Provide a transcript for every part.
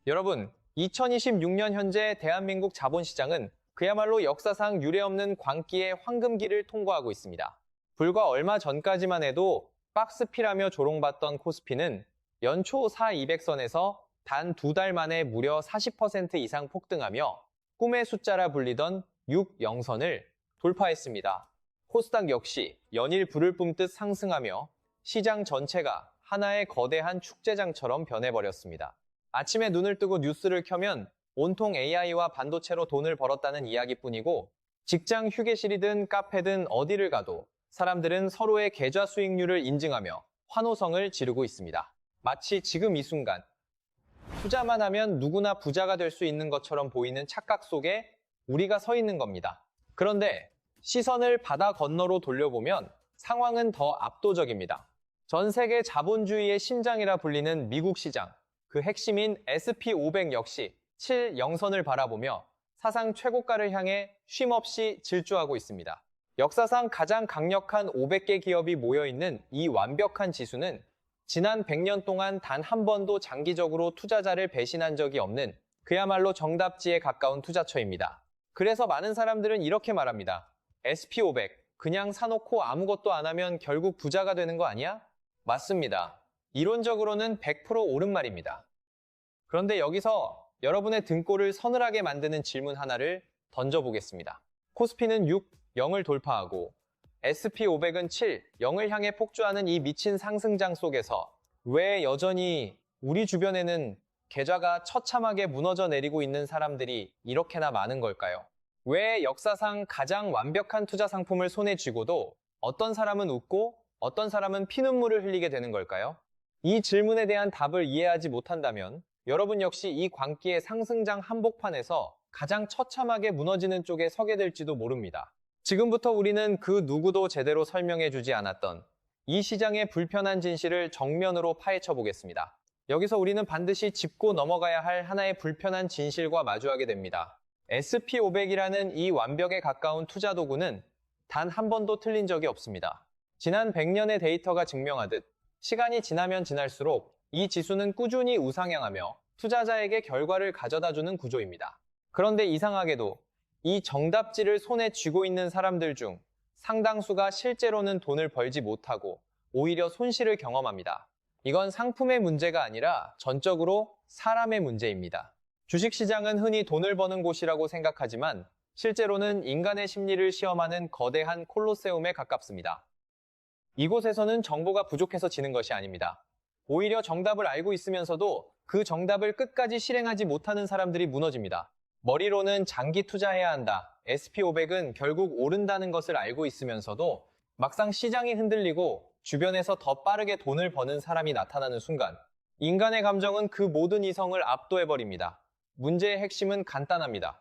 여러분, 2026년 현재 대한민국 자본시장은 그야말로 역사상 유례없는 광기의 황금기를 통과하고 있습니다. 불과 얼마 전까지만 해도 박스피라며 조롱받던 코스피는 연초 4,200선에서 단 2달 만에 무려 40% 이상 폭등하며 꿈의 숫자라 불리던 6,0선을 돌파했습니다. 코스닥 역시 연일 불을 뿜듯 상승하며 시장 전체가 하나의 거대한 축제장처럼 변해버렸습니다. 아침에 눈을 뜨고 뉴스를 켜면 온통 AI와 반도체로 돈을 벌었다는 이야기뿐이고 직장 휴게실이든 카페든 어디를 가도 사람들은 서로의 계좌 수익률을 인증하며 환호성을 지르고 있습니다. 마치 지금 이 순간 투자만 하면 누구나 부자가 될 수 있는 것처럼 보이는 착각 속에 우리가 서 있는 겁니다. 그런데 시선을 바다 건너로 돌려보면 상황은 더 압도적입니다. 전 세계 자본주의의 심장이라 불리는 미국 시장, 그 핵심인 SP500 역시 7,0선을 바라보며 사상 최고가를 향해 쉼없이 질주하고 있습니다. 역사상 가장 강력한 500개 기업이 모여있는 이 완벽한 지수는 지난 100년 동안 단 한 번도 장기적으로 투자자를 배신한 적이 없는 그야말로 정답지에 가까운 투자처입니다. 그래서 많은 사람들은 이렇게 말합니다. SP500, 그냥 사놓고 아무것도 안 하면 결국 부자가 되는 거 아니야? 맞습니다. 이론적으로는 100% 옳은 말입니다. 그런데 여기서 여러분의 등골을 서늘하게 만드는 질문 하나를 던져보겠습니다. 코스피는 6, 0을 돌파하고 SP500은 7, 0을 향해 폭주하는 이 미친 상승장 속에서 왜 여전히 우리 주변에는 계좌가 처참하게 무너져 내리고 있는 사람들이 이렇게나 많은 걸까요? 왜 역사상 가장 완벽한 투자 상품을 손에 쥐고도 어떤 사람은 웃고 어떤 사람은 피눈물을 흘리게 되는 걸까요? 이 질문에 대한 답을 이해하지 못한다면 여러분 역시 이 광기의 상승장 한복판에서 가장 처참하게 무너지는 쪽에 서게 될지도 모릅니다. 지금부터 우리는 그 누구도 제대로 설명해주지 않았던 이 시장의 불편한 진실을 정면으로 파헤쳐 보겠습니다. 여기서 우리는 반드시 짚고 넘어가야 할 하나의 불편한 진실과 마주하게 됩니다. SP500이라는 이 완벽에 가까운 투자 도구는 단 한 번도 틀린 적이 없습니다. 지난 100년의 데이터가 증명하듯 시간이 지나면 지날수록 이 지수는 꾸준히 우상향하며 투자자에게 결과를 가져다주는 구조입니다. 그런데 이상하게도 이 정답지를 손에 쥐고 있는 사람들 중 상당수가 실제로는 돈을 벌지 못하고 오히려 손실을 경험합니다. 이건 상품의 문제가 아니라 전적으로 사람의 문제입니다. 주식시장은 흔히 돈을 버는 곳이라고 생각하지만 실제로는 인간의 심리를 시험하는 거대한 콜로세움에 가깝습니다. 이곳에서는 정보가 부족해서 지는 것이 아닙니다. 오히려 정답을 알고 있으면서도 그 정답을 끝까지 실행하지 못하는 사람들이 무너집니다. 머리로는 장기 투자해야 한다. SP500은 결국 오른다는 것을 알고 있으면서도 막상 시장이 흔들리고 주변에서 더 빠르게 돈을 버는 사람이 나타나는 순간 인간의 감정은 그 모든 이성을 압도해버립니다. 문제의 핵심은 간단합니다.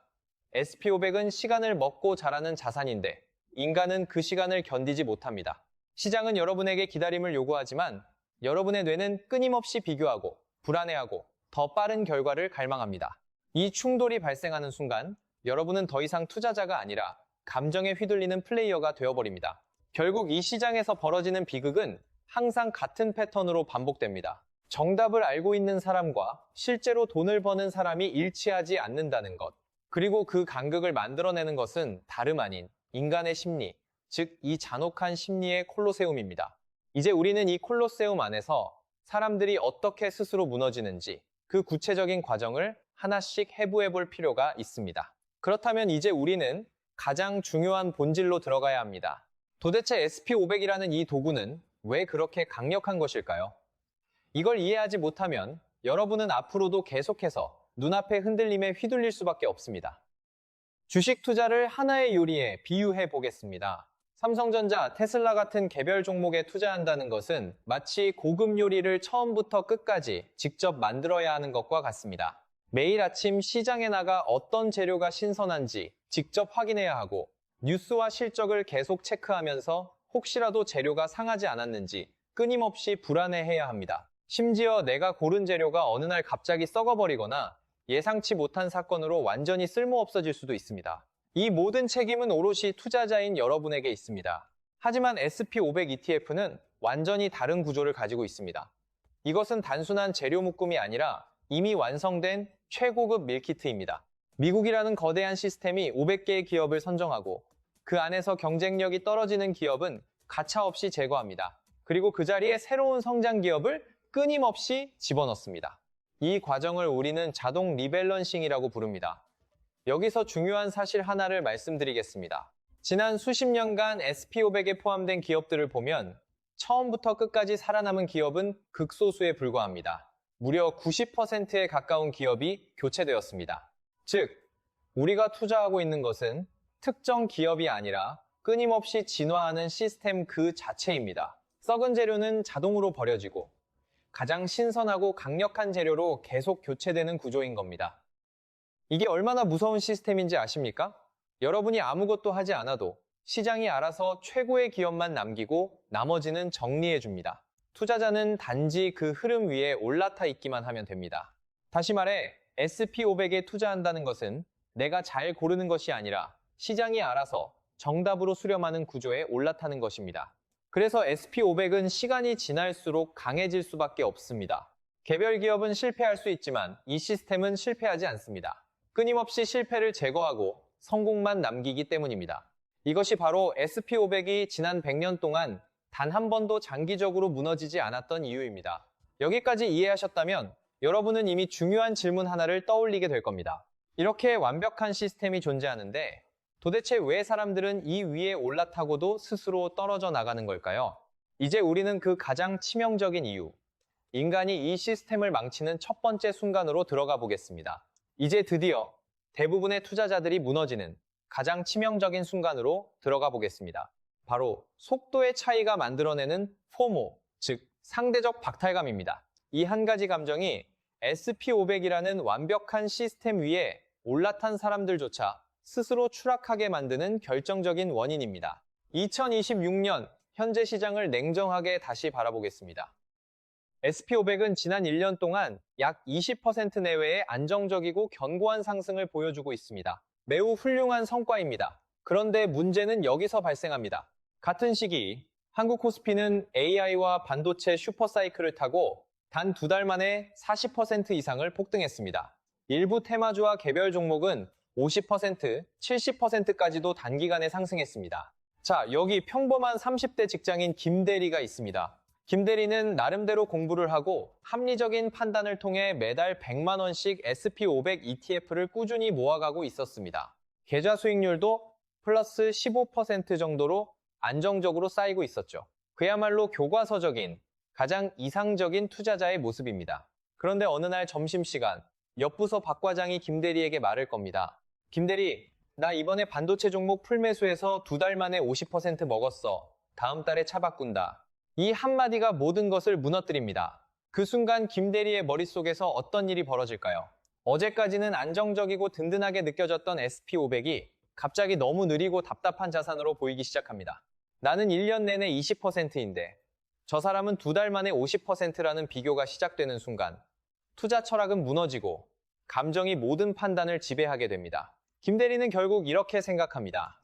SP500은 시간을 먹고 자라는 자산인데 인간은 그 시간을 견디지 못합니다. 시장은 여러분에게 기다림을 요구하지만 여러분의 뇌는 끊임없이 비교하고 불안해하고 더 빠른 결과를 갈망합니다. 이 충돌이 발생하는 순간 여러분은 더 이상 투자자가 아니라 감정에 휘둘리는 플레이어가 되어버립니다. 결국 이 시장에서 벌어지는 비극은 항상 같은 패턴으로 반복됩니다. 정답을 알고 있는 사람과 실제로 돈을 버는 사람이 일치하지 않는다는 것. 그리고 그 간극을 만들어내는 것은 다름 아닌 인간의 심리, 즉 이 잔혹한 심리의 콜로세움입니다. 이제 우리는 이 콜로세움 안에서 사람들이 어떻게 스스로 무너지는지 그 구체적인 과정을 하나씩 해부해 볼 필요가 있습니다. 그렇다면 이제 우리는 가장 중요한 본질로 들어가야 합니다. 도대체 SP500이라는 이 도구는 왜 그렇게 강력한 것일까요? 이걸 이해하지 못하면 여러분은 앞으로도 계속해서 눈앞의 흔들림에 휘둘릴 수밖에 없습니다. 주식 투자를 하나의 요리에 비유해 보겠습니다. 삼성전자, 테슬라 같은 개별 종목에 투자한다는 것은 마치 고급 요리를 처음부터 끝까지 직접 만들어야 하는 것과 같습니다. 매일 아침 시장에 나가 어떤 재료가 신선한지 직접 확인해야 하고 뉴스와 실적을 계속 체크하면서 혹시라도 재료가 상하지 않았는지 끊임없이 불안해해야 합니다. 심지어 내가 고른 재료가 어느 날 갑자기 썩어버리거나 예상치 못한 사건으로 완전히 쓸모없어질 수도 있습니다. 이 모든 책임은 오롯이 투자자인 여러분에게 있습니다. 하지만 SP500 ETF는 완전히 다른 구조를 가지고 있습니다. 이것은 단순한 재료 묶음이 아니라 이미 완성된 최고급 밀키트입니다. 미국이라는 거대한 시스템이 500개의 기업을 선정하고 그 안에서 경쟁력이 떨어지는 기업은 가차없이 제거합니다. 그리고 그 자리에 새로운 성장 기업을 끊임없이 집어넣습니다. 이 과정을 우리는 자동 리밸런싱이라고 부릅니다. 여기서 중요한 사실 하나를 말씀드리겠습니다. 지난 수십 년간 SP500에 포함된 기업들을 보면 처음부터 끝까지 살아남은 기업은 극소수에 불과합니다. 무려 90%에 가까운 기업이 교체되었습니다. 즉, 우리가 투자하고 있는 것은 특정 기업이 아니라 끊임없이 진화하는 시스템 그 자체입니다. 썩은 재료는 자동으로 버려지고 가장 신선하고 강력한 재료로 계속 교체되는 구조인 겁니다. 이게 얼마나 무서운 시스템인지 아십니까? 여러분이 아무것도 하지 않아도 시장이 알아서 최고의 기업만 남기고 나머지는 정리해줍니다. 투자자는 단지 그 흐름 위에 올라타 있기만 하면 됩니다. 다시 말해 SP500에 투자한다는 것은 내가 잘 고르는 것이 아니라 시장이 알아서 정답으로 수렴하는 구조에 올라타는 것입니다. 그래서 SP500은 시간이 지날수록 강해질 수밖에 없습니다. 개별 기업은 실패할 수 있지만 이 시스템은 실패하지 않습니다. 끊임없이 실패를 제거하고 성공만 남기기 때문입니다. 이것이 바로 SP500이 지난 100년 동안 단 한 번도 장기적으로 무너지지 않았던 이유입니다. 여기까지 이해하셨다면 여러분은 이미 중요한 질문 하나를 떠올리게 될 겁니다. 이렇게 완벽한 시스템이 존재하는데 도대체 왜 사람들은 이 위에 올라타고도 스스로 떨어져 나가는 걸까요? 이제 우리는 그 가장 치명적인 이유, 인간이 이 시스템을 망치는 첫 번째 순간으로 들어가 보겠습니다. 이제 드디어 대부분의 투자자들이 무너지는 가장 치명적인 순간으로 들어가 보겠습니다. 바로 속도의 차이가 만들어내는 포모, 즉 상대적 박탈감입니다. 이 한 가지 감정이 SP500이라는 완벽한 시스템 위에 올라탄 사람들조차 스스로 추락하게 만드는 결정적인 원인입니다. 2026년 현재 시장을 냉정하게 다시 바라보겠습니다. SP500은 지난 1년 동안 약 20% 내외의 안정적이고 견고한 상승을 보여주고 있습니다. 매우 훌륭한 성과입니다. 그런데 문제는 여기서 발생합니다. 같은 시기 한국 코스피는 AI와 반도체 슈퍼사이클을 타고 단 2달 만에 40% 이상을 폭등했습니다. 일부 테마주와 개별 종목은 50%, 70%까지도 단기간에 상승했습니다. 자, 여기 평범한 30대 직장인 김대리가 있습니다. 김대리는 나름대로 공부를 하고 합리적인 판단을 통해 매달 100만 원씩 SP500 ETF를 꾸준히 모아가고 있었습니다. 계좌 수익률도 플러스 15% 정도로 안정적으로 쌓이고 있었죠. 그야말로 교과서적인 가장 이상적인 투자자의 모습입니다. 그런데 어느 날 점심시간 옆부서 박 과장이 김대리에게 말을 겁니다. 김대리, 나 이번에 반도체 종목 풀매수해서 2달 만에 50% 먹었어. 다음 달에 차 바꾼다. 이 한마디가 모든 것을 무너뜨립니다. 그 순간 김대리의 머릿속에서 어떤 일이 벌어질까요? 어제까지는 안정적이고 든든하게 느껴졌던 SP500이 갑자기 너무 느리고 답답한 자산으로 보이기 시작합니다. 나는 1년 내내 20%인데 저 사람은 2달 만에 50%라는 비교가 시작되는 순간 투자 철학은 무너지고 감정이 모든 판단을 지배하게 됩니다. 김대리는 결국 이렇게 생각합니다.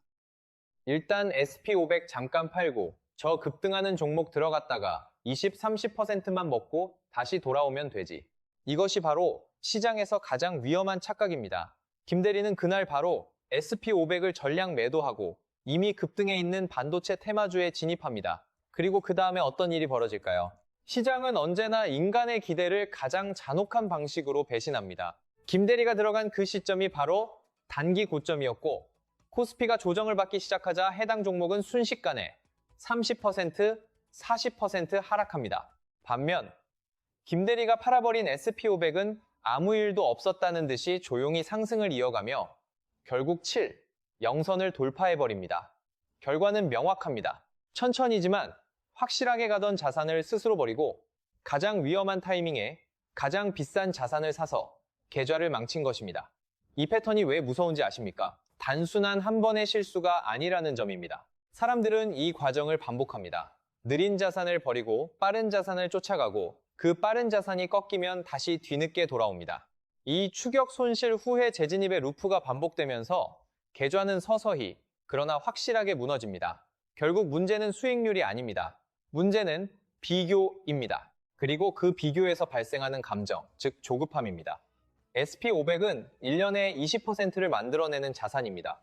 일단 SP500 잠깐 팔고 저 급등하는 종목 들어갔다가 20, 30%만 먹고 다시 돌아오면 되지. 이것이 바로 시장에서 가장 위험한 착각입니다. 김대리는 그날 바로 SP500을 전량 매도하고 이미 급등해 있는 반도체 테마주에 진입합니다. 그리고 그 다음에 어떤 일이 벌어질까요? 시장은 언제나 인간의 기대를 가장 잔혹한 방식으로 배신합니다. 김대리가 들어간 그 시점이 바로 단기 고점이었고 코스피가 조정을 받기 시작하자 해당 종목은 순식간에 30%, 40% 하락합니다. 반면 김대리가 팔아버린 SP500은 아무 일도 없었다는 듯이 조용히 상승을 이어가며 결국 7, 0선을 돌파해버립니다. 결과는 명확합니다. 천천히지만 확실하게 가던 자산을 스스로 버리고 가장 위험한 타이밍에 가장 비싼 자산을 사서 계좌를 망친 것입니다. 이 패턴이 왜 무서운지 아십니까? 단순한 한 번의 실수가 아니라는 점입니다. 사람들은 이 과정을 반복합니다. 느린 자산을 버리고 빠른 자산을 쫓아가고 그 빠른 자산이 꺾이면 다시 뒤늦게 돌아옵니다. 이 추격 손실 후에 재진입의 루프가 반복되면서 계좌는 서서히 그러나 확실하게 무너집니다. 결국 문제는 수익률이 아닙니다. 문제는 비교입니다. 그리고 그 비교에서 발생하는 감정, 즉 조급함입니다. SP500은 1년에 20%를 만들어내는 자산입니다.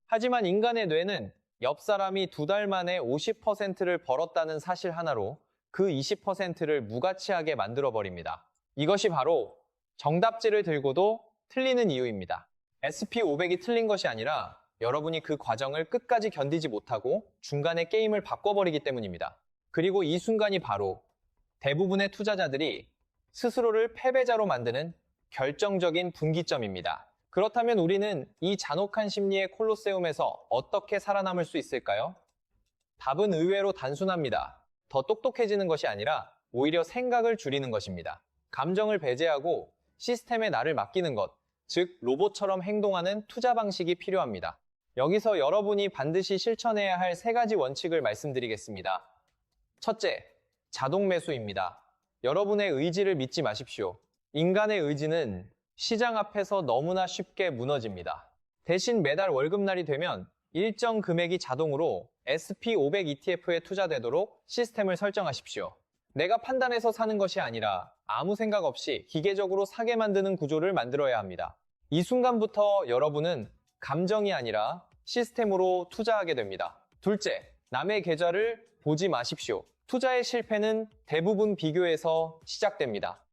하지만 인간의 뇌는 옆 사람이 2달 만에 50%를 벌었다는 사실 하나로 그 20%를 무가치하게 만들어버립니다. 이것이 바로 정답지를 들고도 틀리는 이유입니다. SP500이 틀린 것이 아니라 여러분이 그 과정을 끝까지 견디지 못하고 중간에 게임을 바꿔버리기 때문입니다. 그리고 이 순간이 바로 대부분의 투자자들이 스스로를 패배자로 만드는 결정적인 분기점입니다. 그렇다면 우리는 이 잔혹한 심리의 콜로세움에서 어떻게 살아남을 수 있을까요? 답은 의외로 단순합니다. 더 똑똑해지는 것이 아니라 오히려 생각을 줄이는 것입니다. 감정을 배제하고 시스템에 나를 맡기는 것, 즉 로봇처럼 행동하는 투자 방식이 필요합니다. 여기서 여러분이 반드시 실천해야 할 3가지 원칙을 말씀드리겠습니다. 첫째, 자동 매수입니다. 여러분의 의지를 믿지 마십시오. 인간의 의지는 시장 앞에서 너무나 쉽게 무너집니다. 대신 매달 월급날이 되면 일정 금액이 자동으로 SP500 ETF에 투자되도록 시스템을 설정하십시오. 내가 판단해서 사는 것이 아니라 아무 생각 없이 기계적으로 사게 만드는 구조를 만들어야 합니다. 이 순간부터 여러분은 감정이 아니라 시스템으로 투자하게 됩니다. 둘째, 남의 계좌를 보지 마십시오. 투자의 실패는 대부분 비교에서 시작됩니다.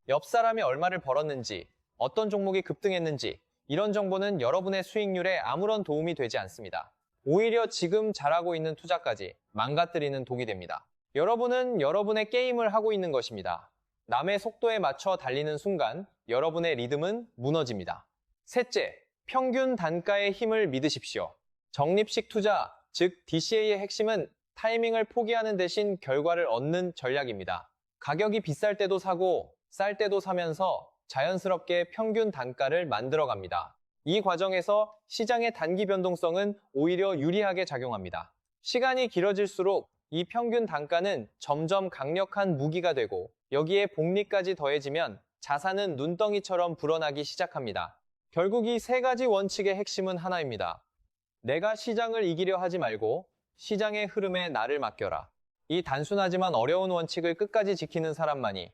옆 사람이 얼마를 벌었는지, 어떤 종목이 급등했는지, 이런 정보는 여러분의 수익률에 아무런 도움이 되지 않습니다. 오히려 지금 잘하고 있는 투자까지 망가뜨리는 독이 됩니다. 여러분은 여러분의 게임을 하고 있는 것입니다. 남의 속도에 맞춰 달리는 순간 여러분의 리듬은 무너집니다. 셋째, 평균 단가의 힘을 믿으십시오. 적립식 투자, 즉 DCA의 핵심은 타이밍을 포기하는 대신 결과를 얻는 전략입니다. 가격이 비쌀 때도 사고 쌀 때도 사면서 자연스럽게 평균 단가를 만들어갑니다. 이 과정에서 시장의 단기 변동성은 오히려 유리하게 작용합니다. 시간이 길어질수록 이 평균 단가는 점점 강력한 무기가 되고 여기에 복리까지 더해지면 자산은 눈덩이처럼 불어나기 시작합니다. 결국 이 3가지 원칙의 핵심은 하나입니다. 내가 시장을 이기려 하지 말고 시장의 흐름에 나를 맡겨라. 이 단순하지만 어려운 원칙을 끝까지 지키는 사람만이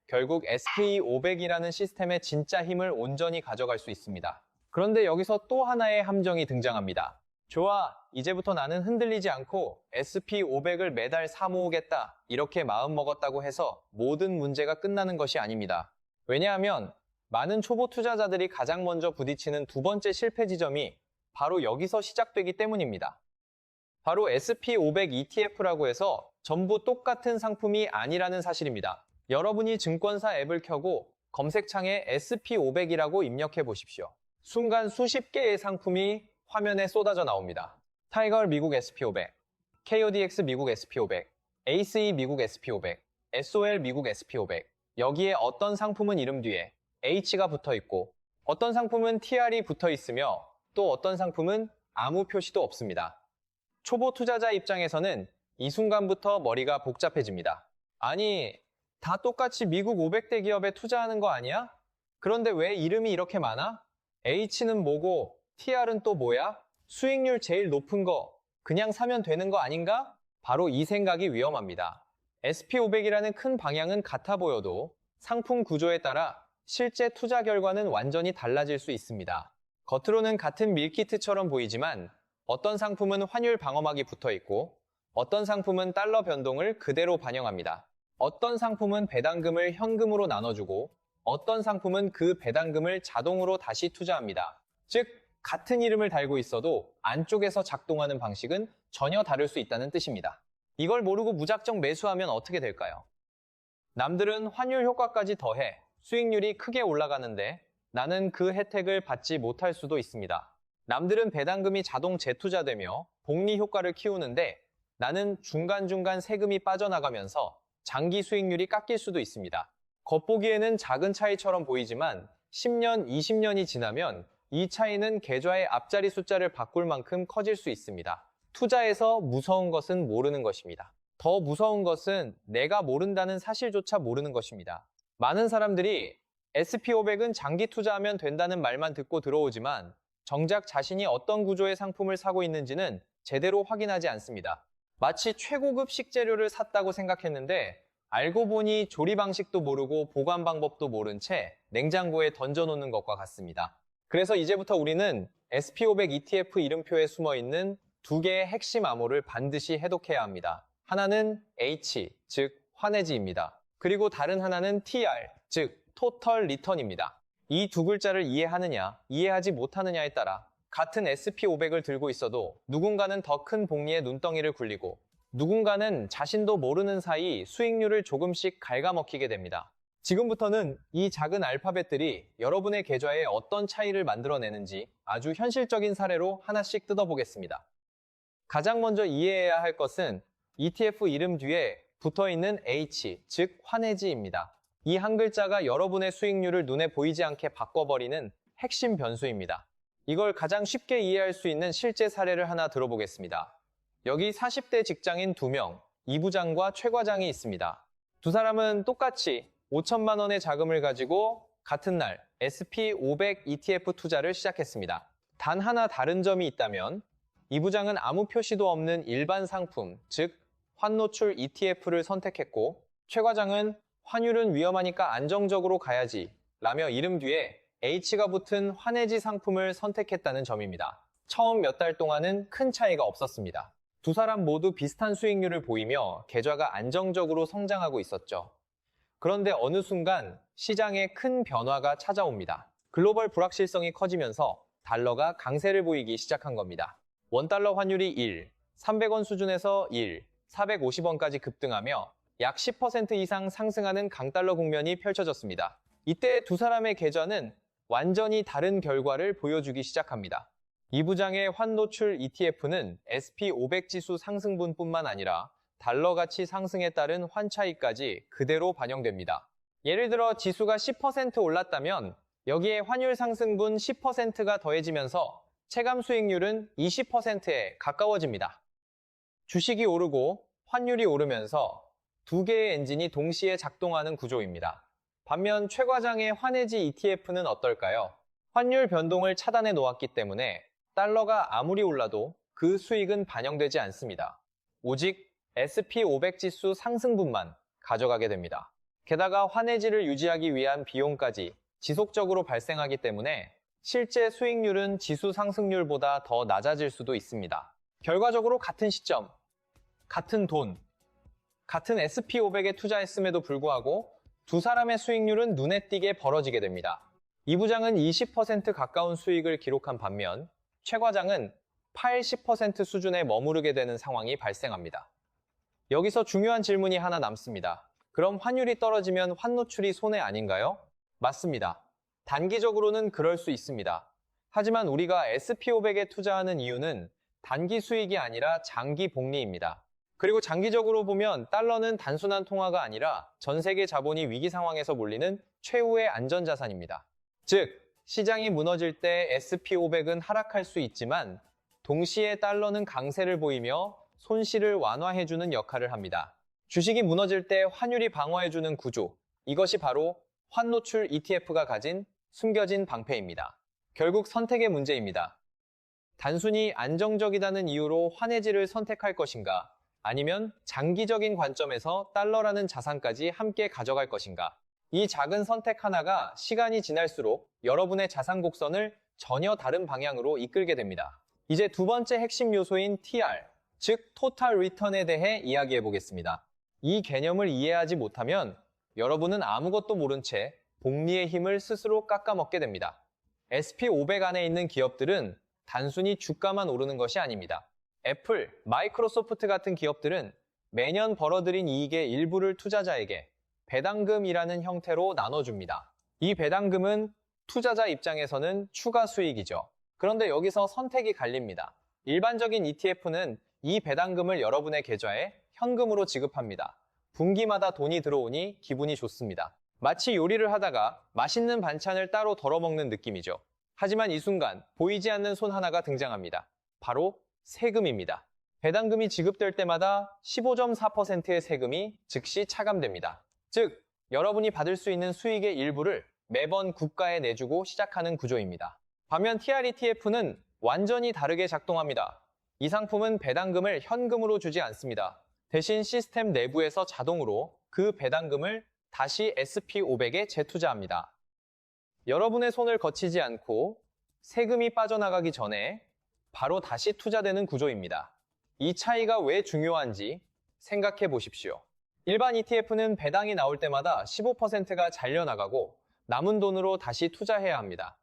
결국 SP500이라는 시스템의 진짜 힘을 온전히 가져갈 수 있습니다. 그런데 여기서 또 하나의 함정이 등장합니다. 좋아, 이제부터 나는 흔들리지 않고 SP500을 매달 사 모으겠다. 이렇게 마음먹었다고 해서 모든 문제가 끝나는 것이 아닙니다. 왜냐하면 많은 초보 투자자들이 가장 먼저 부딪히는 2번째 실패 지점이 바로 여기서 시작되기 때문입니다. 바로 SP500 ETF라고 해서 전부 똑같은 상품이 아니라는 사실입니다. 여러분이 증권사 앱을 켜고 검색창에 SP500이라고 입력해 보십시오. 순간 수십 개의 상품이 화면에 쏟아져 나옵니다. 타이거 미국 SP500, KODX 미국 SP500, ACE 미국 SP500, SOL 미국 SP500. 여기에 어떤 상품은 이름 뒤에 H가 붙어 있고 어떤 상품은 TR이 붙어 있으며 또 어떤 상품은 아무 표시도 없습니다. 초보 투자자 입장에서는 이 순간부터 머리가 복잡해집니다. 아니, 다 똑같이 미국 500대 기업에 투자하는 거 아니야? 그런데 왜 이름이 이렇게 많아? H는 뭐고 TR은 또 뭐야? 수익률 제일 높은 거 그냥 사면 되는 거 아닌가? 바로 이 생각이 위험합니다. SP500이라는 큰 방향은 같아 보여도 상품 구조에 따라 실제 투자 결과는 완전히 달라질 수 있습니다. 겉으로는 같은 밀키트처럼 보이지만 어떤 상품은 환율 방어막이 붙어 있고 어떤 상품은 달러 변동을 그대로 반영합니다. 어떤 상품은 배당금을 현금으로 나눠주고 어떤 상품은 그 배당금을 자동으로 다시 투자합니다. 즉, 같은 이름을 달고 있어도 안쪽에서 작동하는 방식은 전혀 다를 수 있다는 뜻입니다. 이걸 모르고 무작정 매수하면 어떻게 될까요? 남들은 환율 효과까지 더해 수익률이 크게 올라가는데 나는 그 혜택을 받지 못할 수도 있습니다. 남들은 배당금이 자동 재투자되며 복리 효과를 키우는데 나는 중간중간 세금이 빠져나가면서 장기 수익률이 깎일 수도 있습니다. 겉보기에는 작은 차이처럼 보이지만 10년, 20년이 지나면 이 차이는 계좌의 앞자리 숫자를 바꿀 만큼 커질 수 있습니다. 투자에서 무서운 것은 모르는 것입니다. 더 무서운 것은 내가 모른다는 사실조차 모르는 것입니다. 많은 사람들이 SP500은 장기 투자하면 된다는 말만 듣고 들어오지만 정작 자신이 어떤 구조의 상품을 사고 있는지는 제대로 확인하지 않습니다. 마치 최고급 식재료를 샀다고 생각했는데 알고 보니 조리 방식도 모르고 보관 방법도 모른 채 냉장고에 던져놓는 것과 같습니다. 그래서 이제부터 우리는 SP500 ETF 이름표에 숨어있는 두 개의 핵심 암호를 반드시 해독해야 합니다. 하나는 H, 즉 환해지입니다. 그리고 다른 하나는 TR, 즉 토털 리턴입니다. 이 두 글자를 이해하느냐, 이해하지 못하느냐에 따라 같은 SP500을 들고 있어도 누군가는 더 큰 복리에 눈덩이를 굴리고 누군가는 자신도 모르는 사이 수익률을 조금씩 갉아먹히게 됩니다. 지금부터는 이 작은 알파벳들이 여러분의 계좌에 어떤 차이를 만들어내는지 아주 현실적인 사례로 하나씩 뜯어보겠습니다. 가장 먼저 이해해야 할 것은 ETF 이름 뒤에 붙어있는 H, 즉 환해지입니다. 이 한 글자가 여러분의 수익률을 눈에 보이지 않게 바꿔버리는 핵심 변수입니다. 이걸 가장 쉽게 이해할 수 있는 실제 사례를 하나 들어보겠습니다. 여기 40대 직장인 2명, 이 부장과 최 과장이 있습니다. 두 사람은 똑같이 5천만 원의 자금을 가지고 같은 날 SP500 ETF 투자를 시작했습니다. 단 하나 다른 점이 있다면 이 부장은 아무 표시도 없는 일반 상품, 즉 환노출 ETF를 선택했고 최 과장은 환율은 위험하니까 안정적으로 가야지 라며 이름 뒤에 H가 붙은 환해지 상품을 선택했다는 점입니다. 처음 몇 달 동안은 큰 차이가 없었습니다. 두 사람 모두 비슷한 수익률을 보이며 계좌가 안정적으로 성장하고 있었죠. 그런데 어느 순간 시장에 큰 변화가 찾아옵니다. 글로벌 불확실성이 커지면서 달러가 강세를 보이기 시작한 겁니다. 원달러 환율이 1, 300원 수준에서 1, 450원까지 급등하며 약 10% 이상 상승하는 강달러 국면이 펼쳐졌습니다. 이때 두 사람의 계좌는 완전히 다른 결과를 보여주기 시작합니다. 이 부장의 환노출 ETF는 SP500 지수 상승분뿐만 아니라 달러 가치 상승에 따른 환차익까지 그대로 반영됩니다. 예를 들어 지수가 10% 올랐다면 여기에 환율 상승분 10%가 더해지면서 체감 수익률은 20%에 가까워집니다. 주식이 오르고 환율이 오르면서 두 개의 엔진이 동시에 작동하는 구조입니다. 반면 최 과장의 환해지 ETF는 어떨까요? 환율 변동을 차단해 놓았기 때문에 달러가 아무리 올라도 그 수익은 반영되지 않습니다. 오직 SP500 지수 상승분만 가져가게 됩니다. 게다가 환해지를 유지하기 위한 비용까지 지속적으로 발생하기 때문에 실제 수익률은 지수 상승률보다 더 낮아질 수도 있습니다. 결과적으로 같은 시점, 같은 돈, 같은 SP500에 투자했음에도 불구하고 두 사람의 수익률은 눈에 띄게 벌어지게 됩니다. 이 부장은 20% 가까운 수익을 기록한 반면 최 과장은 80% 수준에 머무르게 되는 상황이 발생합니다. 여기서 중요한 질문이 하나 남습니다. 그럼 환율이 떨어지면 환노출이 손해 아닌가요? 맞습니다. 단기적으로는 그럴 수 있습니다. 하지만 우리가 SP500에 투자하는 이유는 단기 수익이 아니라 장기 복리입니다. 그리고 장기적으로 보면 달러는 단순한 통화가 아니라 전 세계 자본이 위기 상황에서 몰리는 최후의 안전자산입니다. 즉, 시장이 무너질 때 SP500은 하락할 수 있지만 동시에 달러는 강세를 보이며 손실을 완화해주는 역할을 합니다. 주식이 무너질 때 환율이 방어해주는 구조, 이것이 바로 환노출 ETF가 가진 숨겨진 방패입니다. 결국 선택의 문제입니다. 단순히 안정적이라는 이유로 환해지를 선택할 것인가, 아니면 장기적인 관점에서 달러라는 자산까지 함께 가져갈 것인가. 이 작은 선택 하나가 시간이 지날수록 여러분의 자산 곡선을 전혀 다른 방향으로 이끌게 됩니다. 이제 두 번째 핵심 요소인 TR, 즉 토탈 리턴에 대해 이야기해 보겠습니다. 이 개념을 이해하지 못하면 여러분은 아무것도 모른 채 복리의 힘을 스스로 깎아먹게 됩니다. SP500 안에 있는 기업들은 단순히 주가만 오르는 것이 아닙니다. 애플, 마이크로소프트 같은 기업들은 매년 벌어들인 이익의 일부를 투자자에게 배당금이라는 형태로 나눠줍니다. 이 배당금은 투자자 입장에서는 추가 수익이죠. 그런데 여기서 선택이 갈립니다. 일반적인 ETF는 이 배당금을 여러분의 계좌에 현금으로 지급합니다. 분기마다 돈이 들어오니 기분이 좋습니다. 마치 요리를 하다가 맛있는 반찬을 따로 덜어먹는 느낌이죠. 하지만 이 순간 보이지 않는 손 하나가 등장합니다. 바로 세금입니다. 배당금이 지급될 때마다 15.4%의 세금이 즉시 차감됩니다. 즉, 여러분이 받을 수 있는 수익의 일부를 매번 국가에 내주고 시작하는 구조입니다. 반면 TR-ETF는 완전히 다르게 작동합니다. 이 상품은 배당금을 현금으로 주지 않습니다. 대신 시스템 내부에서 자동으로 그 배당금을 다시 SP500에 재투자합니다. 여러분의 손을 거치지 않고 세금이 빠져나가기 전에 바로 다시 투자되는 구조입니다. 이 차이가 왜 중요한지 생각해 보십시오. 일반 ETF는 배당이 나올 때마다 15%가 잘려나가고 남은 돈으로 다시 투자해야 합니다.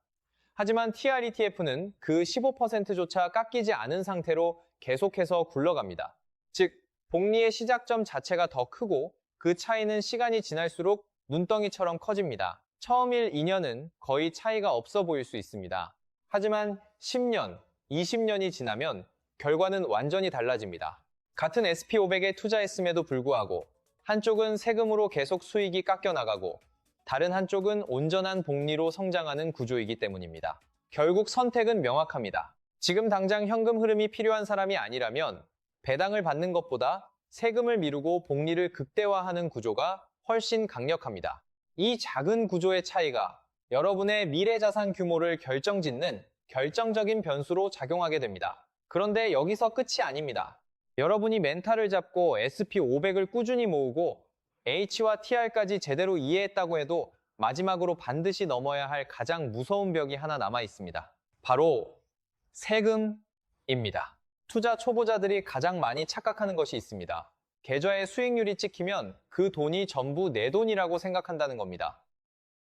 하지만 TR ETF는 그 15%조차 깎이지 않은 상태로 계속해서 굴러갑니다. 즉, 복리의 시작점 자체가 더 크고 그 차이는 시간이 지날수록 눈덩이처럼 커집니다. 처음 1, 2년은 거의 차이가 없어 보일 수 있습니다. 하지만 10년, 20년이 지나면 결과는 완전히 달라집니다. 같은 SP500에 투자했음에도 불구하고 한쪽은 세금으로 계속 수익이 깎여나가고 다른 한쪽은 온전한 복리로 성장하는 구조이기 때문입니다. 결국 선택은 명확합니다. 지금 당장 현금 흐름이 필요한 사람이 아니라면 배당을 받는 것보다 세금을 미루고 복리를 극대화하는 구조가 훨씬 강력합니다. 이 작은 구조의 차이가 여러분의 미래 자산 규모를 결정짓는 결정적인 변수로 작용하게 됩니다. 그런데 여기서 끝이 아닙니다. 여러분이 멘탈을 잡고 SP500을 꾸준히 모으고 H와 TR까지 제대로 이해했다고 해도 마지막으로 반드시 넘어야 할 가장 무서운 벽이 하나 남아 있습니다. 바로 세금입니다. 투자 초보자들이 가장 많이 착각하는 것이 있습니다. 계좌의 수익률이 찍히면 그 돈이 전부 내 돈이라고 생각한다는 겁니다.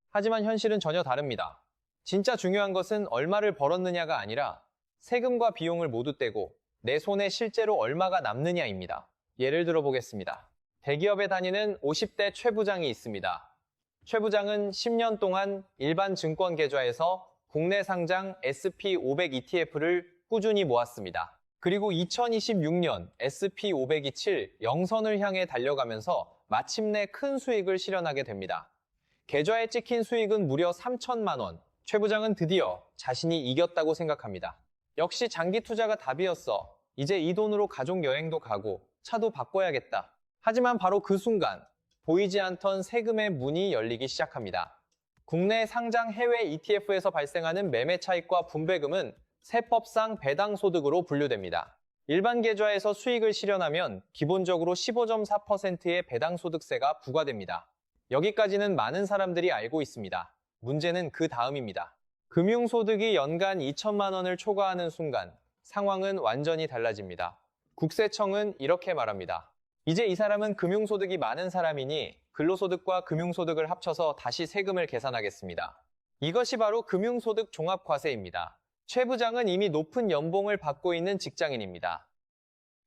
하지만 현실은 전혀 다릅니다. 진짜 중요한 것은 얼마를 벌었느냐가 아니라 세금과 비용을 모두 떼고 내 손에 실제로 얼마가 남느냐입니다. 예를 들어 보겠습니다. 대기업에 다니는 50대 최 부장이 있습니다. 최 부장은 10년 동안 일반 증권 계좌에서 국내 상장 SP500 ETF를 꾸준히 모았습니다. 그리고 2026년 SP500이 칠 영선을 향해 달려가면서 마침내 큰 수익을 실현하게 됩니다. 계좌에 찍힌 수익은 무려 3천만 원. 최 부장은 드디어 자신이 이겼다고 생각합니다. 역시 장기 투자가 답이었어. 이제 이 돈으로 가족 여행도 가고 차도 바꿔야겠다. 하지만 바로 그 순간 보이지 않던 세금의 문이 열리기 시작합니다. 국내 상장 해외 ETF에서 발생하는 매매 차익과 분배금은 세법상 배당소득으로 분류됩니다. 일반 계좌에서 수익을 실현하면 기본적으로 15.4%의 배당소득세가 부과됩니다. 여기까지는 많은 사람들이 알고 있습니다. 문제는 그 다음입니다. 금융소득이 연간 2천만 원을 초과하는 순간 상황은 완전히 달라집니다. 국세청은 이렇게 말합니다. 이제 이 사람은 금융소득이 많은 사람이니 근로소득과 금융소득을 합쳐서 다시 세금을 계산하겠습니다. 이것이 바로 금융소득 종합과세입니다. 최 부장은 이미 높은 연봉을 받고 있는 직장인입니다.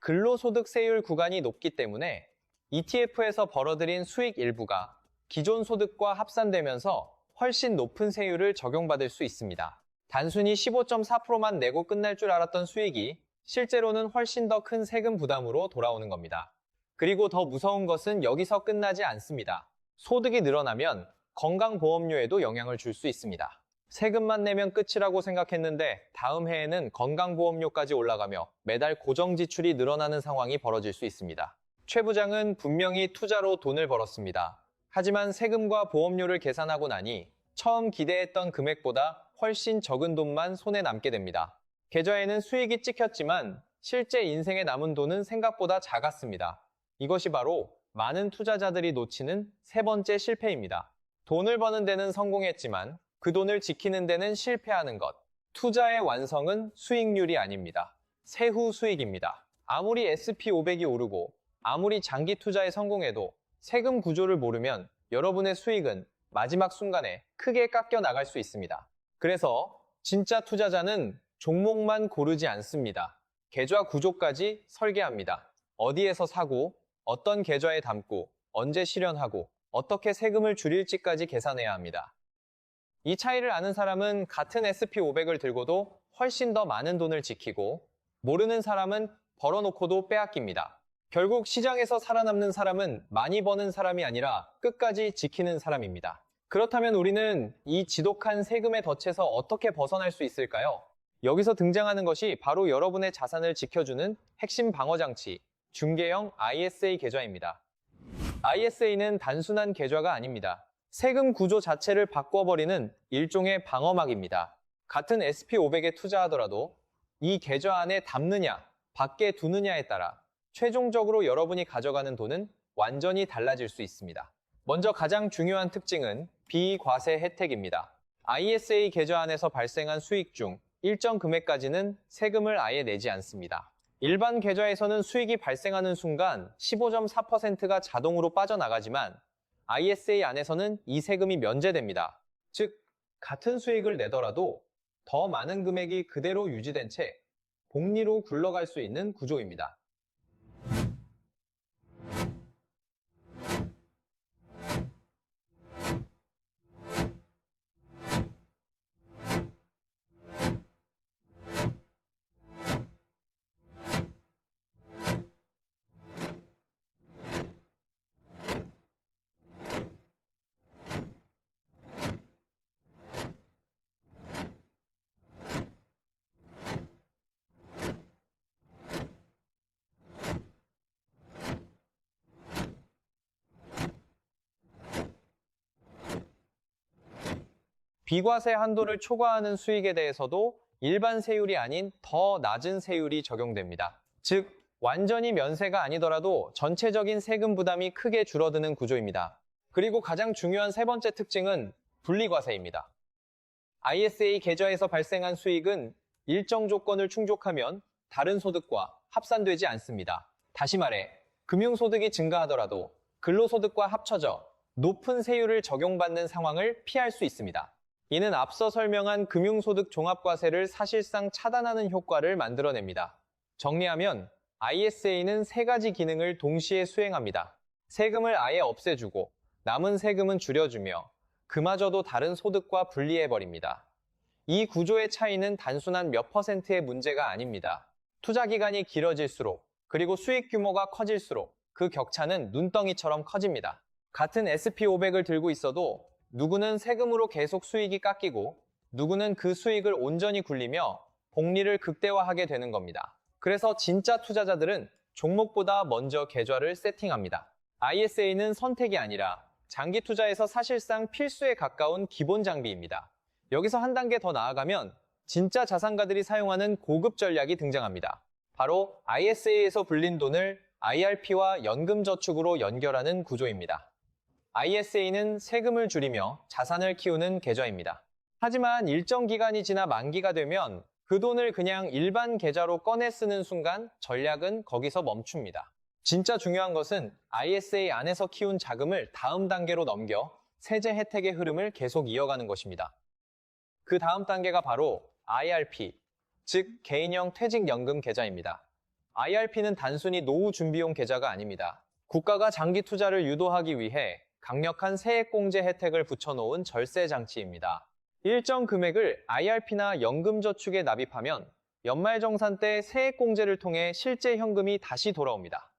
근로소득세율 구간이 높기 때문에 ETF에서 벌어들인 수익 일부가 기존 소득과 합산되면서 훨씬 높은 세율을 적용받을 수 있습니다. 단순히 15.4%만 내고 끝날 줄 알았던 수익이 실제로는 훨씬 더 큰 세금 부담으로 돌아오는 겁니다. 그리고 더 무서운 것은 여기서 끝나지 않습니다. 소득이 늘어나면 건강보험료에도 영향을 줄 수 있습니다. 세금만 내면 끝이라고 생각했는데 다음 해에는 건강보험료까지 올라가며 매달 고정 지출이 늘어나는 상황이 벌어질 수 있습니다. 최 부장은 분명히 투자로 돈을 벌었습니다. 하지만 세금과 보험료를 계산하고 나니 처음 기대했던 금액보다 훨씬 적은 돈만 손에 남게 됩니다. 계좌에는 수익이 찍혔지만 실제 인생에 남은 돈은 생각보다 작았습니다. 이것이 바로 많은 투자자들이 놓치는 세 번째 실패입니다. 돈을 버는 데는 성공했지만 그 돈을 지키는 데는 실패하는 것. 투자의 완성은 수익률이 아닙니다. 세후 수익입니다. 아무리 SP500이 오르고 아무리 장기 투자에 성공해도 세금 구조를 모르면 여러분의 수익은 마지막 순간에 크게 깎여 나갈 수 있습니다. 그래서 진짜 투자자는 종목만 고르지 않습니다. 계좌 구조까지 설계합니다. 어디에서 사고, 어떤 계좌에 담고, 언제 실현하고, 어떻게 세금을 줄일지까지 계산해야 합니다. 이 차이를 아는 사람은 같은 SP500을 들고도 훨씬 더 많은 돈을 지키고, 모르는 사람은 벌어놓고도 빼앗깁니다. 결국 시장에서 살아남는 사람은 많이 버는 사람이 아니라 끝까지 지키는 사람입니다. 그렇다면 우리는 이 지독한 세금의 덫에서 어떻게 벗어날 수 있을까요? 여기서 등장하는 것이 바로 여러분의 자산을 지켜주는 핵심 방어장치, 중개형 ISA 계좌입니다. ISA는 단순한 계좌가 아닙니다. 세금 구조 자체를 바꿔버리는 일종의 방어막입니다. 같은 SP500에 투자하더라도 이 계좌 안에 담느냐, 밖에 두느냐에 따라 최종적으로 여러분이 가져가는 돈은 완전히 달라질 수 있습니다. 먼저 가장 중요한 특징은 비과세 혜택입니다. ISA 계좌 안에서 발생한 수익 중 일정 금액까지는 세금을 아예 내지 않습니다. 일반 계좌에서는 수익이 발생하는 순간 15.4%가 자동으로 빠져나가지만 ISA 안에서는 이 세금이 면제됩니다. 즉, 같은 수익을 내더라도 더 많은 금액이 그대로 유지된 채 복리로 굴러갈 수 있는 구조입니다. 비과세 한도를 초과하는 수익에 대해서도 일반 세율이 아닌 더 낮은 세율이 적용됩니다. 즉, 완전히 면세가 아니더라도 전체적인 세금 부담이 크게 줄어드는 구조입니다. 그리고 가장 중요한 세 번째 특징은 분리과세입니다. ISA 계좌에서 발생한 수익은 일정 조건을 충족하면 다른 소득과 합산되지 않습니다. 다시 말해, 금융소득이 증가하더라도 근로소득과 합쳐져 높은 세율을 적용받는 상황을 피할 수 있습니다. 이는 앞서 설명한 금융소득 종합과세를 사실상 차단하는 효과를 만들어냅니다. 정리하면 ISA는 세 가지 기능을 동시에 수행합니다. 세금을 아예 없애주고 남은 세금은 줄여주며 그마저도 다른 소득과 분리해버립니다. 이 구조의 차이는 단순한 몇 퍼센트의 문제가 아닙니다. 투자 기간이 길어질수록 그리고 수익 규모가 커질수록 그 격차는 눈덩이처럼 커집니다. 같은 SP500을 들고 있어도 누구는 세금으로 계속 수익이 깎이고 누구는 그 수익을 온전히 굴리며 복리를 극대화하게 되는 겁니다. 그래서 진짜 투자자들은 종목보다 먼저 계좌를 세팅합니다. ISA는 선택이 아니라 장기 투자에서 사실상 필수에 가까운 기본 장비입니다. 여기서 한 단계 더 나아가면 진짜 자산가들이 사용하는 고급 전략이 등장합니다. 바로 ISA에서 불린 돈을 IRP와 연금저축으로 연결하는 구조입니다. ISA는 세금을 줄이며 자산을 키우는 계좌입니다. 하지만 일정 기간이 지나 만기가 되면 그 돈을 그냥 일반 계좌로 꺼내 쓰는 순간 전략은 거기서 멈춥니다. 진짜 중요한 것은 ISA 안에서 키운 자금을 다음 단계로 넘겨 세제 혜택의 흐름을 계속 이어가는 것입니다. 그 다음 단계가 바로 IRP, 즉 개인형 퇴직연금 계좌입니다. IRP는 단순히 노후 준비용 계좌가 아닙니다. 국가가 장기 투자를 유도하기 위해 강력한 세액공제 혜택을 붙여놓은 절세 장치입니다. 일정 금액을 IRP나 연금저축에 납입하면 연말정산 때 세액공제를 통해 실제 현금이 다시 돌아옵니다.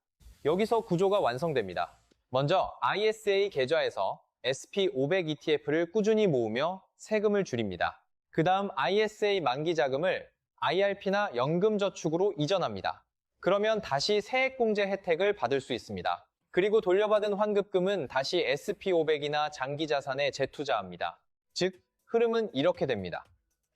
여기서 구조가 완성됩니다. 먼저 ISA 계좌에서 SP500 ETF를 꾸준히 모으며 세금을 줄입니다. 그 다음 ISA 만기 자금을 IRP나 연금저축으로 이전합니다. 그러면 다시 세액공제 혜택을 받을 수 있습니다. 그리고 돌려받은 환급금은 다시 SP500이나 장기자산에 재투자합니다. 즉, 흐름은 이렇게 됩니다.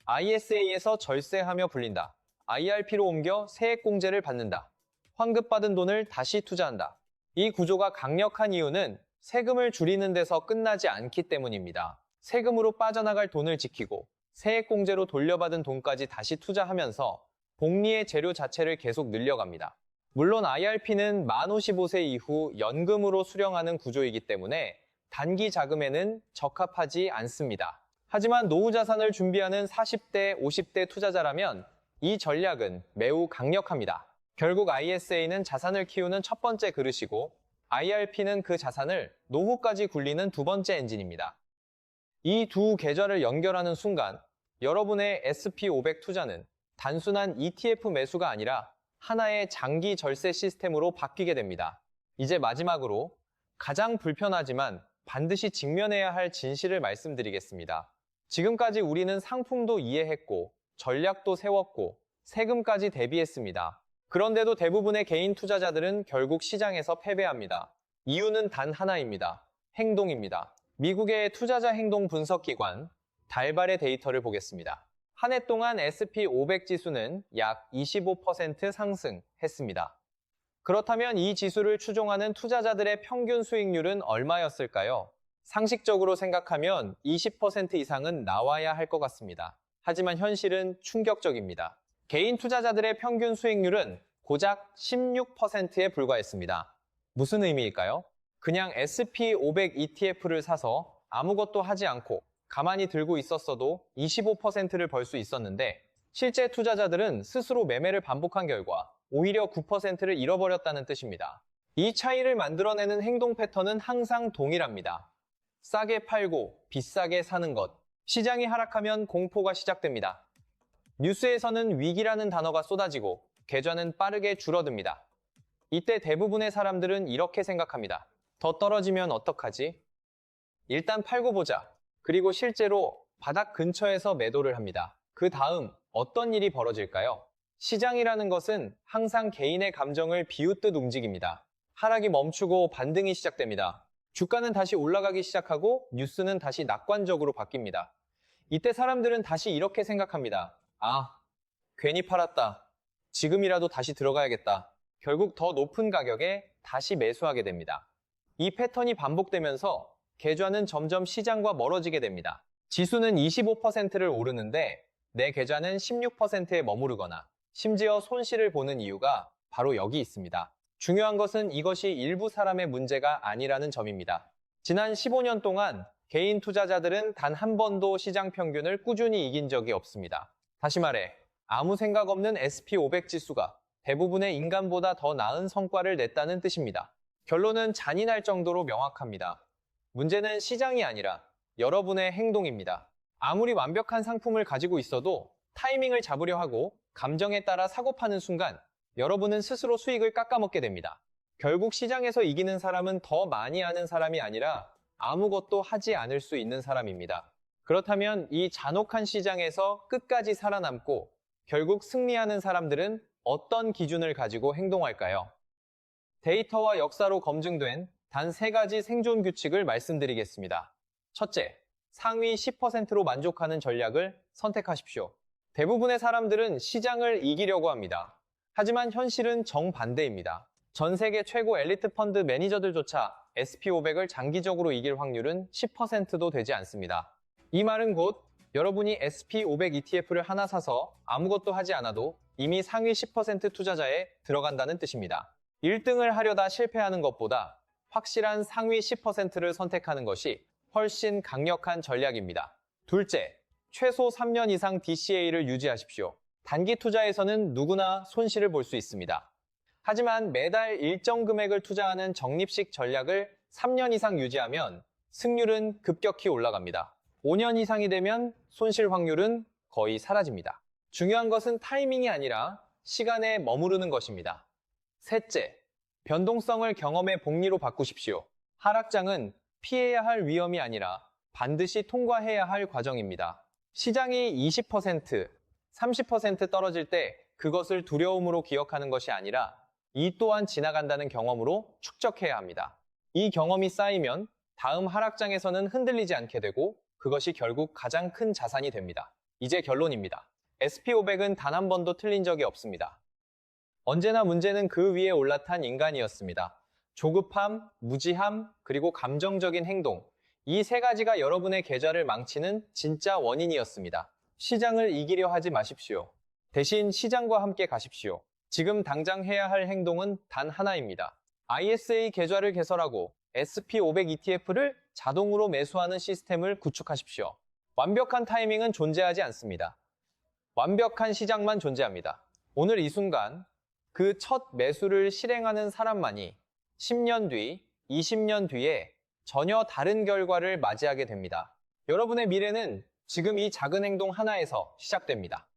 ISA에서 절세하며 불린다. IRP로 옮겨 세액공제를 받는다. 환급받은 돈을 다시 투자한다. 이 구조가 강력한 이유는 세금을 줄이는 데서 끝나지 않기 때문입니다. 세금으로 빠져나갈 돈을 지키고 세액공제로 돌려받은 돈까지 다시 투자하면서 복리의 재료 자체를 계속 늘려갑니다. 물론 IRP는 만 55세 이후 연금으로 수령하는 구조이기 때문에 단기 자금에는 적합하지 않습니다. 하지만 노후 자산을 준비하는 40대, 50대 투자자라면 이 전략은 매우 강력합니다. 결국 ISA는 자산을 키우는 첫 번째 그릇이고 IRP는 그 자산을 노후까지 굴리는 두 번째 엔진입니다. 이 두 계좌를 연결하는 순간 여러분의 SP500 투자는 단순한 ETF 매수가 아니라 하나의 장기 절세 시스템으로 바뀌게 됩니다. 이제 마지막으로 가장 불편하지만 반드시 직면해야 할 진실을 말씀드리겠습니다. 지금까지 우리는 상품도 이해했고 전략도 세웠고 세금까지 대비했습니다. 그런데도 대부분의 개인 투자자들은 결국 시장에서 패배합니다. 이유는 단 하나입니다. 행동입니다. 미국의 투자자 행동 분석 기관 달발의 데이터를 보겠습니다. 한 해 동안 SP500 지수는 약 25% 상승했습니다. 그렇다면 이 지수를 추종하는 투자자들의 평균 수익률은 얼마였을까요? 상식적으로 생각하면 20% 이상은 나와야 할 것 같습니다. 하지만 현실은 충격적입니다. 개인 투자자들의 평균 수익률은 고작 16%에 불과했습니다. 무슨 의미일까요? 그냥 S&P500 ETF를 사서 아무것도 하지 않고 가만히 들고 있었어도 25%를 벌 수 있었는데 실제 투자자들은 스스로 매매를 반복한 결과 오히려 9%를 잃어버렸다는 뜻입니다. 이 차이를 만들어내는 행동 패턴은 항상 동일합니다. 싸게 팔고 비싸게 사는 것. 시장이 하락하면 공포가 시작됩니다. 뉴스에서는 위기라는 단어가 쏟아지고 계좌는 빠르게 줄어듭니다. 이때 대부분의 사람들은 이렇게 생각합니다. 더 떨어지면 어떡하지? 일단 팔고 보자. 그리고 실제로 바닥 근처에서 매도를 합니다. 그 다음 어떤 일이 벌어질까요? 시장이라는 것은 항상 개인의 감정을 비웃듯 움직입니다. 하락이 멈추고 반등이 시작됩니다. 주가는 다시 올라가기 시작하고 뉴스는 다시 낙관적으로 바뀝니다. 이때 사람들은 다시 이렇게 생각합니다. 아, 괜히 팔았다. 지금이라도 다시 들어가야겠다. 결국 더 높은 가격에 다시 매수하게 됩니다. 이 패턴이 반복되면서 계좌는 점점 시장과 멀어지게 됩니다. 지수는 25%를 오르는데 내 계좌는 16%에 머무르거나 심지어 손실을 보는 이유가 바로 여기 있습니다. 중요한 것은 이것이 일부 사람의 문제가 아니라는 점입니다. 지난 15년 동안 개인 투자자들은 단 한 번도 시장 평균을 꾸준히 이긴 적이 없습니다. 다시 말해, 아무 생각 없는 S&P500 지수가 대부분의 인간보다 더 나은 성과를 냈다는 뜻입니다. 결론은 잔인할 정도로 명확합니다. 문제는 시장이 아니라 여러분의 행동입니다. 아무리 완벽한 상품을 가지고 있어도 타이밍을 잡으려 하고 감정에 따라 사고 파는 순간 여러분은 스스로 수익을 깎아먹게 됩니다. 결국 시장에서 이기는 사람은 더 많이 하는 사람이 아니라 아무것도 하지 않을 수 있는 사람입니다. 그렇다면 이 잔혹한 시장에서 끝까지 살아남고 결국 승리하는 사람들은 어떤 기준을 가지고 행동할까요? 데이터와 역사로 검증된 단 3가지 생존 규칙을 말씀드리겠습니다. 첫째, 상위 10%로 만족하는 전략을 선택하십시오. 대부분의 사람들은 시장을 이기려고 합니다. 하지만 현실은 정반대입니다. 전 세계 최고 엘리트 펀드 매니저들조차 S&P500을 장기적으로 이길 확률은 10%도 되지 않습니다. 이 말은 곧 여러분이 S&P500 ETF를 하나 사서 아무것도 하지 않아도 이미 상위 10% 투자자에 들어간다는 뜻입니다. 1등을 하려다 실패하는 것보다 확실한 상위 10%를 선택하는 것이 훨씬 강력한 전략입니다. 둘째, 최소 3년 이상 DCA를 유지하십시오. 단기 투자에서는 누구나 손실을 볼 수 있습니다. 하지만 매달 일정 금액을 투자하는 적립식 전략을 3년 이상 유지하면 승률은 급격히 올라갑니다. 5년 이상이 되면 손실 확률은 거의 사라집니다. 중요한 것은 타이밍이 아니라 시간에 머무르는 것입니다. 셋째, 변동성을 경험의 복리로 바꾸십시오. 하락장은 피해야 할 위험이 아니라 반드시 통과해야 할 과정입니다. 시장이 20%, 30% 떨어질 때 그것을 두려움으로 기억하는 것이 아니라 이 또한 지나간다는 경험으로 축적해야 합니다. 이 경험이 쌓이면 다음 하락장에서는 흔들리지 않게 되고 그것이 결국 가장 큰 자산이 됩니다. 이제 결론입니다. S&P500은 단 한 번도 틀린 적이 없습니다. 언제나 문제는 그 위에 올라탄 인간이었습니다. 조급함, 무지함, 그리고 감정적인 행동. 이 3가지가 여러분의 계좌를 망치는 진짜 원인이었습니다. 시장을 이기려 하지 마십시오. 대신 시장과 함께 가십시오. 지금 당장 해야 할 행동은 단 하나입니다. ISA 계좌를 개설하고 S&P500 ETF를 자동으로 매수하는 시스템을 구축하십시오. 완벽한 타이밍은 존재하지 않습니다. 완벽한 시장만 존재합니다. 오늘 이 순간 그 첫 매수를 실행하는 사람만이 10년 뒤, 20년 뒤에 전혀 다른 결과를 맞이하게 됩니다. 여러분의 미래는 지금 이 작은 행동 하나에서 시작됩니다.